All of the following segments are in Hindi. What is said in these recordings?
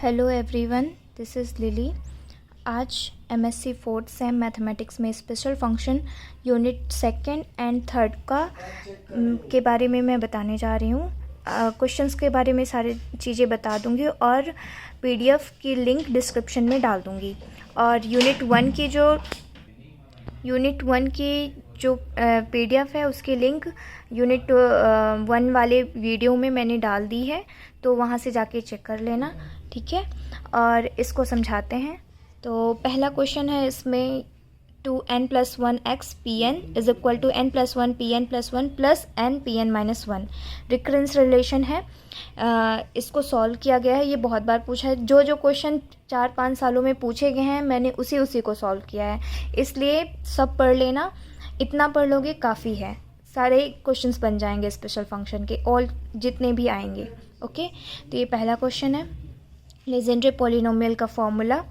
Hello everyone, this is lily. आज एमएससी फोर्थ सेम मैथमेटिक्स में special function unit second and third के बारे में मैं बताने जा रही हूँ। क्वेश्चंस के बारे में सारी चीज़ें बता दूँगी और पीडीएफ की लिंक डिस्क्रिप्शन में डाल दूँगी। और यूनिट वन की जो पीडीएफ है उसकी लिंक यूनिट 1 वाले वीडियो में मैंने डाल दी है, तो वहाँ से जाके चेक कर लेना, ठीक है। और इसको समझाते हैं। तो पहला क्वेश्चन है इसमें 2n+1x pn is equal to n+1 pn+1 plus n pn-1 recurrence relation है। इसको सॉल्व किया गया है। ये बहुत बार पूछा है। जो क्वेश्चन 4-5 सालों में पूछे गए हैं मैंने उसी को सॉल्व किया है, इसलिए सब पढ़ लेना। इतना पढ़ लोगे काफ़ी है, सारे क्वेश्चंस बन जाएंगे स्पेशल फंक्शन के, ऑल जितने भी आएंगे। ओके, तो ये पहला क्वेश्चन है लेजेंड्रे पॉलिनोमियल का फॉर्मूला।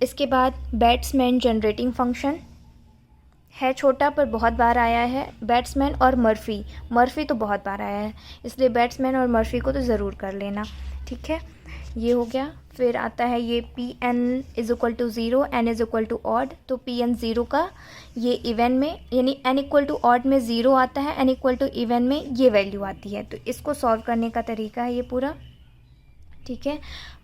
इसके बाद बैट्समैन जनरेटिंग फंक्शन है, छोटा पर बहुत बार आया है। बैट्समैन और मर्फी तो बहुत बार आया है, इसलिए बैट्समैन और मर्फी को तो ज़रूर कर लेना, ठीक है। ये हो गया। फिर आता है ये Pn is equal to 0, n is equal to odd. तो Pn 0 का ये इवन में, यानी n इक्वल टू ऑड में 0 आता है, n इक्वल टू इवन में ये वैल्यू आती है। तो इसको सॉल्व करने का तरीका है ये पूरा, ठीक है।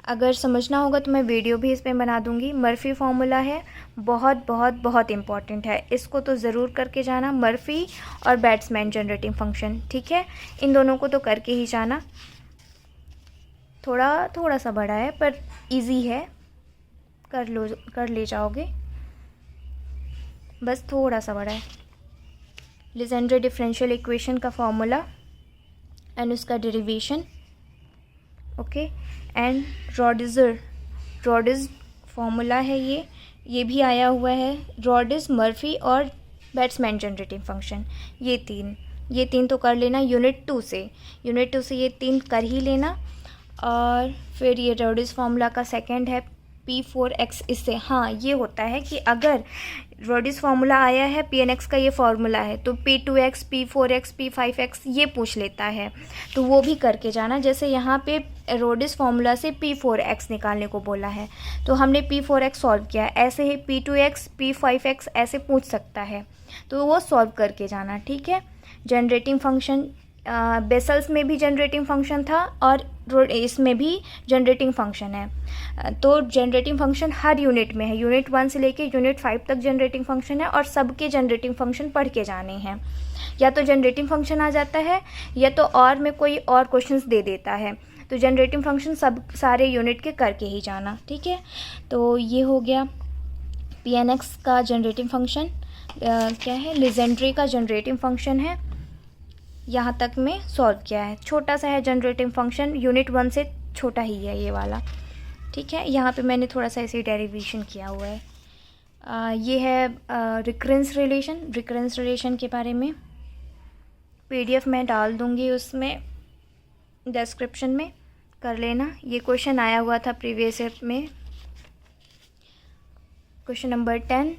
अगर समझना होगा तो मैं वीडियो भी इसमें बना दूंगी। मर्फी फार्मूला है, बहुत बहुत बहुत इम्पॉर्टेंट है, इसको तो ज़रूर करके जाना। मर्फी और बैट्समैन जनरेटिंग फंक्शन, ठीक है, इन दोनों को तो करके ही जाना। थोड़ा सा बड़ा है पर इजी है, कर ले जाओगे, बस थोड़ा सा बड़ा है। लेजेंड्रे डिफरेंशियल इक्वेशन का फॉर्मूला एंड उसका डेरिवेशन, ओके। एंड रॉडिज फॉर्मूला है, ये भी आया हुआ है। रॉडिज, मर्फी और बैट्समैन जनरेटिंग फंक्शन, ये तीन तो कर लेना यूनिट 2 से ये 3 कर ही लेना। और फिर ये रॉडिज फार्मूला का सेकंड है P4x। इससे हाँ ये होता है कि अगर रॉडिज फार्मूला आया है, Pnx का ये फार्मूला है, तो P2x, P4x, P5x ये पूछ लेता है, तो वो भी करके जाना। जैसे यहाँ पे रॉडिज फार्मूला से P4x निकालने को बोला है, तो हमने P4x सॉल्व किया, ऐसे ही P2x, P5x ऐसे पूछ सकता है, तो वो सॉल्व करके जाना, ठीक है। जनरेटिंग फंक्शन, बेसल्स में भी जनरेटिंग फंक्शन था और इसमें भी जनरेटिंग फंक्शन है। तो जनरेटिंग फंक्शन हर यूनिट में है, यूनिट 1 से लेके यूनिट 5 तक जनरेटिंग फंक्शन है, और सबके जनरेटिंग फंक्शन पढ़ के जाने हैं। या तो जनरेटिंग फंक्शन आ जाता है, या तो और में कोई और क्वेश्चंस दे देता है, तो जनरेटिंग फंक्शन सारे यूनिट के करके ही जाना, ठीक है। तो ये हो गया Pnx का जनरेटिंग फंक्शन। क्या है, लेजेंड्रे का जनरेटिंग फंक्शन है, यहाँ तक में सॉल्व किया है। छोटा सा है जनरेटिंग फंक्शन, यूनिट 1 से छोटा ही है ये वाला, ठीक है। यहाँ पे मैंने थोड़ा सा ऐसे डेरिवेशन किया हुआ है। ये है रिकरेंस रिलेशन के बारे में पीडीएफ मैं डाल दूँगी, उसमें डिस्क्रिप्शन में कर लेना। ये क्वेश्चन आया हुआ था प्रीवियस ईयर में, क्वेश्चन नंबर 10।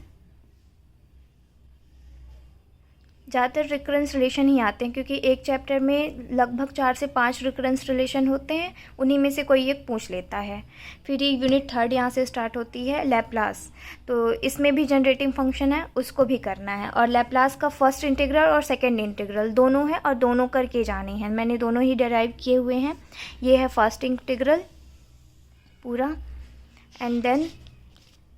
ज़्यादातर रिकरेंस रिलेशन ही आते हैं, क्योंकि एक चैप्टर में लगभग 4 से 5 रिकरेंस रिलेशन होते हैं, उन्हीं में से कोई एक पूछ लेता है। फिर ये यूनिट 3 यहाँ से स्टार्ट होती है, लैप्लास। तो इसमें भी जनरेटिंग फंक्शन है, उसको भी करना है। और लैप्लास का फर्स्ट इंटीग्रल और सेकंड इंटीग्रल दोनों हैं, और दोनों करके जाने हैं। मैंने दोनों ही डिराइव किए हुए हैं। ये है फर्स्ट इंटीग्रल पूरा, एंड देन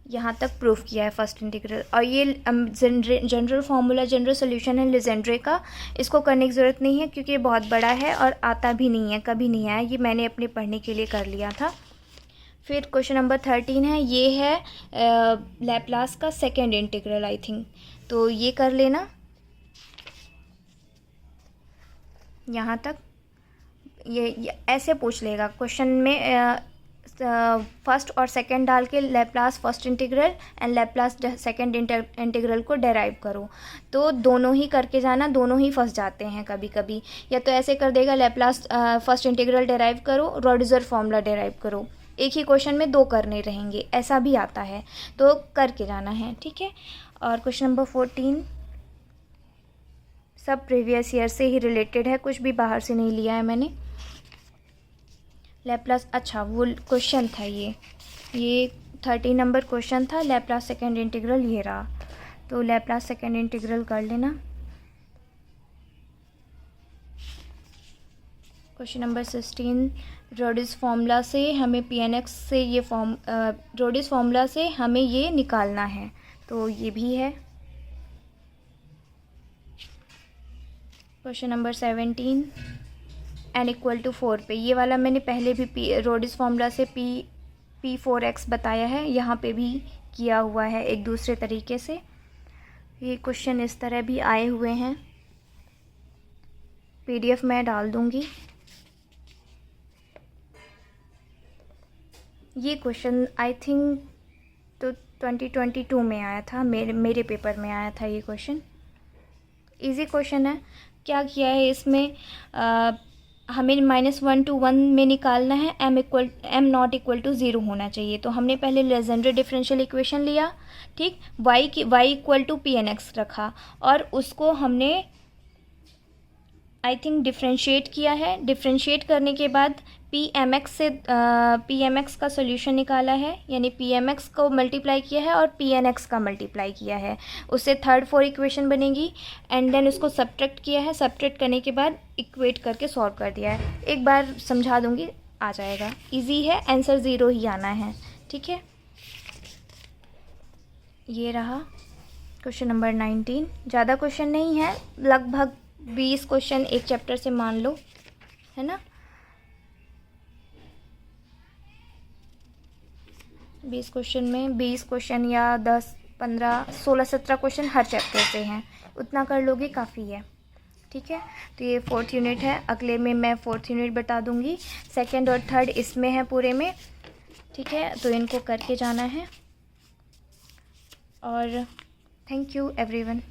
यहाँ तक प्रूफ किया है फर्स्ट इंटीग्रल। और ये जनरल फार्मूला, जनरल सोल्यूशन है लेजेंड्रे का, इसको करने की ज़रूरत नहीं है क्योंकि ये बहुत बड़ा है और आता भी नहीं है, कभी नहीं आया, ये मैंने अपने पढ़ने के लिए कर लिया था। फिर क्वेश्चन नंबर 13 है, ये है लैप्लास का सेकेंड इंटीग्रल आई थिंक, तो ये कर लेना यहाँ तक। ये ऐसे पूछ लेगा क्वेश्चन में, फर्स्ट और सेकंड डाल के Laplace first integral and Laplace second integral को डेराइव करो, तो दोनों ही करके जाना, दोनों ही फंस जाते हैं कभी कभी। या तो ऐसे कर देगा, लैप्लास फर्स्ट इंटीग्रल डेराइव करो, रॉडिजर फॉर्मूला डेराइव करो, एक ही क्वेश्चन में 2 करने रहेंगे, ऐसा भी आता है, तो करके जाना है, ठीक है। और क्वेश्चन नंबर 14 सब प्रीवियस ईयर से ही रिलेटेड है, कुछ भी बाहर से नहीं लिया है मैंने। लैप्लास, अच्छा वो क्वेश्चन था ये 30 नंबर क्वेश्चन था। लैप्लास सेकेंड इंटीग्रल ये रहा, तो लैप्लास सेकेंड इंटीग्रल कर लेना। क्वेश्चन नंबर 16, रोडिस फार्मूला से हमें pnx से ये रोडिस फार्मूला से हमें ये निकालना है, तो ये भी है। क्वेश्चन नंबर 17, n = 4 पे, ये वाला मैंने पहले भी रोडिस फार्मूला से p4x बताया है, यहाँ पे भी किया हुआ है एक दूसरे तरीके से। ये क्वेश्चन इस तरह भी आए हुए हैं, PDF मैं डाल दूँगी। ये क्वेश्चन आई थिंक तो 2022 में आया था, मेरे पेपर में आया था ये क्वेश्चन। इजी क्वेश्चन है। क्या किया है इसमें, हमें -1 to 1 में निकालना है, m not = 0 होना चाहिए। तो हमने पहले लेजेंडर डिफरेंशियल इक्वेशन लिया, ठीक, y = pnx रखा और उसको हमने आई थिंक डिफ्रेंशिएट किया है। डिफ्रेंशिएट करने के बाद pmx का सोल्यूशन निकाला है, यानी pmx को मल्टीप्लाई किया है और pnx का मल्टीप्लाई किया है, उससे 3rd 4 इक्वेशन बनेगी। एंड देन उसको सब्ट्रैक्ट किया है, सब्ट्रैक्ट करने के बाद इक्वेट करके सॉल्व कर दिया है। एक बार समझा दूंगी, आ जाएगा, इजी है, आंसर 0 ही आना है, ठीक है। ये रहा क्वेश्चन नंबर 19। ज़्यादा क्वेश्चन नहीं है, लगभग 20 क्वेश्चन एक चैप्टर से मान लो, है ना। 20 क्वेश्चन में 20 क्वेश्चन या 10 15 16 17 क्वेश्चन हर चैप्टर से हैं, उतना कर लोगे काफ़ी है, ठीक है। तो ये 4th यूनिट है, अगले में मैं 4th यूनिट बता दूंगी। 2nd और 3rd इसमें है पूरे में, ठीक है, तो इनको करके जाना है। और थैंक यू एवरीवन।